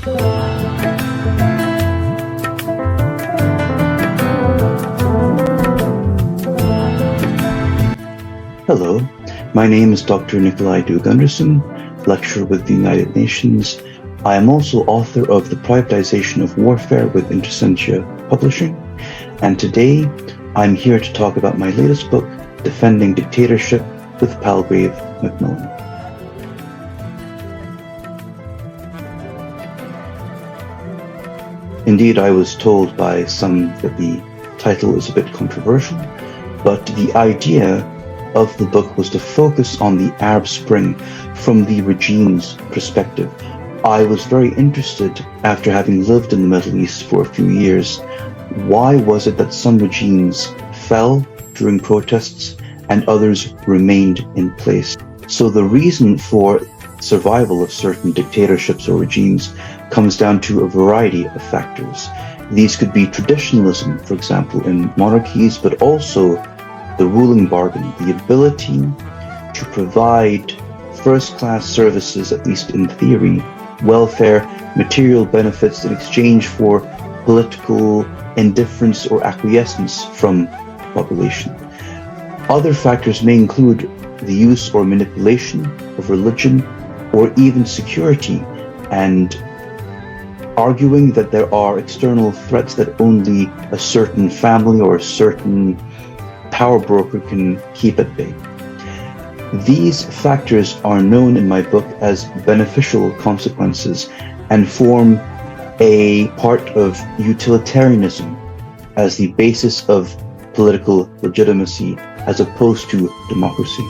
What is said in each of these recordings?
Hello, my name is Dr. Due-Gundersen, lecturer with the United Nations. I am also author of The Privatization of Warfare with Intersentia Publishing, and today I'm here to talk about my latest book, Defending Dictatorship with Palgrave Macmillan. Indeed, I was told by some that the title is a bit controversial, but the idea of the book was to focus on the Arab Spring from the regime's perspective. I was very interested, after having lived in the Middle East for a few years, why was it that some regimes fell during protests and others remained in place? So the reason for survival of certain dictatorships or regimes comes down to a variety of factors. These could be traditionalism, for example, in monarchies, but also the ruling bargain, the ability to provide first-class services, at least in theory, welfare, material benefits in exchange for political indifference or acquiescence from the population. Other factors may include the use or manipulation of religion or even security, and arguing that there are external threats that only a certain family or a certain power broker can keep at bay. These factors are known in my book as beneficial consequences and form a part of utilitarianism as the basis of political legitimacy as opposed to democracy.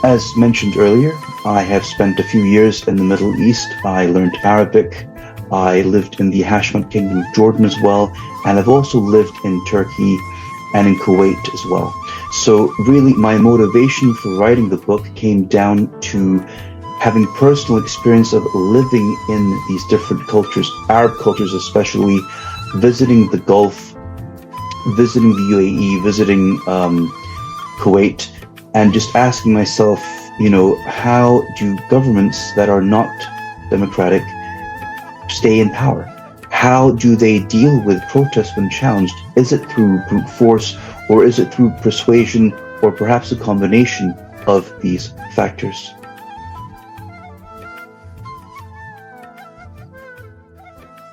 As mentioned earlier, I have spent a few years in the Middle East. I learned Arabic. I lived in the Hashemite Kingdom of Jordan as well, and I've also lived in Turkey and in Kuwait as well. So really my motivation for writing the book came down to having personal experience of living in these different cultures, Arab cultures especially, visiting the Gulf, visiting the UAE, visiting Kuwait, and just asking myself, how do governments that are not democratic stay in power? How do they deal with protests when challenged? Is it through brute force, or is it through persuasion, or perhaps a combination of these factors?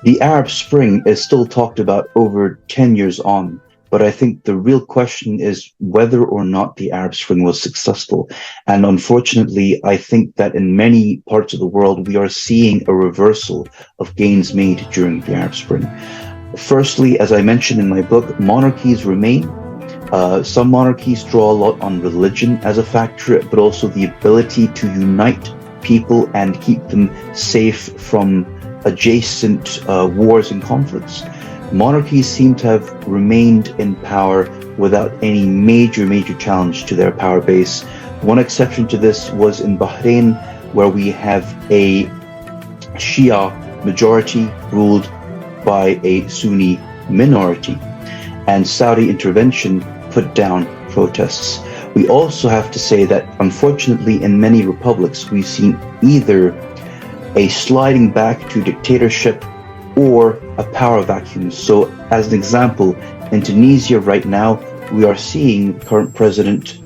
The Arab Spring is still talked about over 10 years on, but I think the real question is whether or not the Arab Spring was successful. And unfortunately, I think that in many parts of the world, we are seeing a reversal of gains made during the Arab Spring. Firstly, as I mentioned in my book, monarchies remain. Some monarchies draw a lot on religion as a factor, but also the ability to unite people and keep them safe from adjacent wars and conflicts. Monarchies seem to have remained in power without any major challenge to their power base. One exception to this was in Bahrain, where we have a Shia majority ruled by a Sunni minority, and Saudi intervention put down protests. We also have to say that, unfortunately, in many republics, we've seen either a sliding back to dictatorship or a power vacuum. So, as an example, in Tunisia right now, we are seeing the current president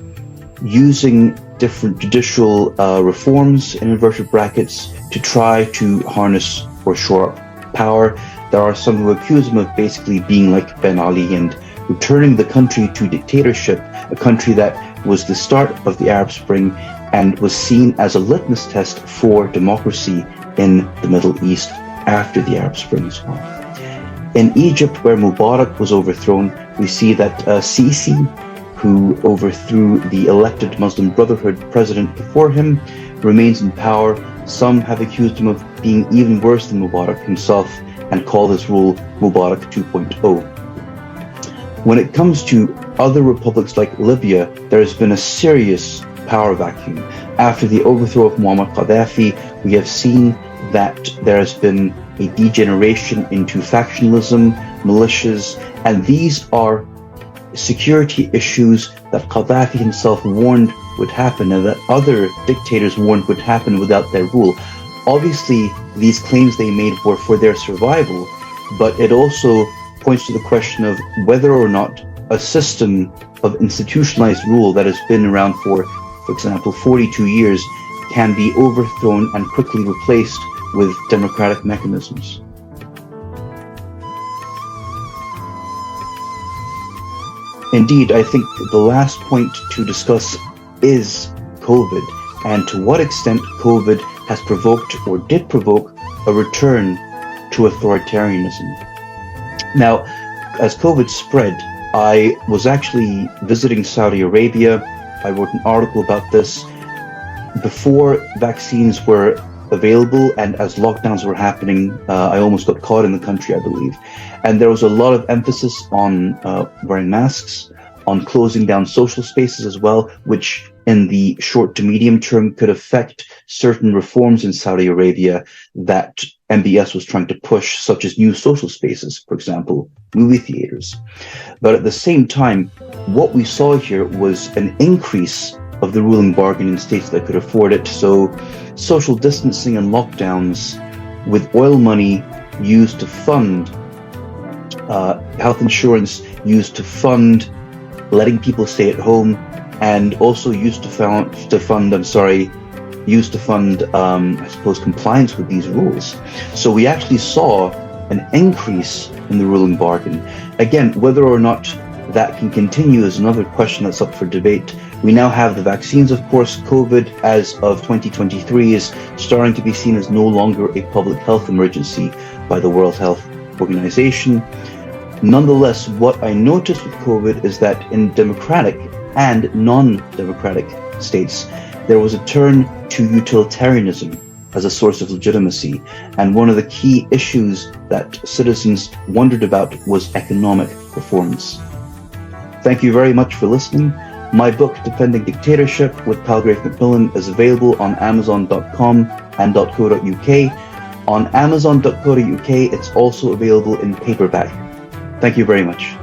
using different judicial reforms, in inverted brackets, to try to harness or shore up power. There are some who accuse him of basically being like Ben Ali and returning the country to dictatorship, a country that was the start of the Arab Spring and was seen as a litmus test for democracy in the Middle East after the Arab Spring as well. In Egypt, where Mubarak was overthrown, we see that Sisi, who overthrew the elected Muslim Brotherhood president before him, remains in power. Some have accused him of being even worse than Mubarak himself and call his rule Mubarak 2.0. When it comes to other republics like Libya, there has been a serious power vacuum. After the overthrow of Muammar Gaddafi, we have seen that there has been a degeneration into factionalism, militias, and these are security issues that Gaddafi himself warned would happen and that other dictators warned would happen without their rule. Obviously, these claims they made were for their survival, but it also points to the question of whether or not a system of institutionalized rule that has been around for example, 42 years can be overthrown and quickly replaced with democratic mechanisms. Indeed, I think the last point to discuss is COVID, and to what extent COVID has provoked or did provoke a return to authoritarianism. Now, as COVID spread, I was actually visiting Saudi Arabia. I wrote an article about this before vaccines were available, and as lockdowns were happening, I almost got caught in the country, I believe. And there was a lot of emphasis on wearing masks, on closing down social spaces as well, which in the short to medium term could affect certain reforms in Saudi Arabia that MBS was trying to push, such as new social spaces, for example, movie theaters. But at the same time, what we saw here was an increase of the ruling bargain in states that could afford it. So social distancing and lockdowns with oil money used to fund health insurance, used to fund letting people stay at home, and also used to fund I suppose, compliance with these rules. So we actually saw an increase in the ruling bargain. Again, whether or not that can continue is another question that's up for debate. We now have the vaccines, of course. COVID, as of 2023, is starting to be seen as no longer a public health emergency by the World Health Organization. Nonetheless, what I noticed with COVID is that in democratic and non-democratic states, there was a turn to utilitarianism as a source of legitimacy. And one of the key issues that citizens wondered about was economic performance. Thank you very much for listening. My book, Defending Dictatorship with Palgrave Macmillan, is available on Amazon.com and .co.uk. On Amazon.co.uk, it's also available in paperback. Thank you very much.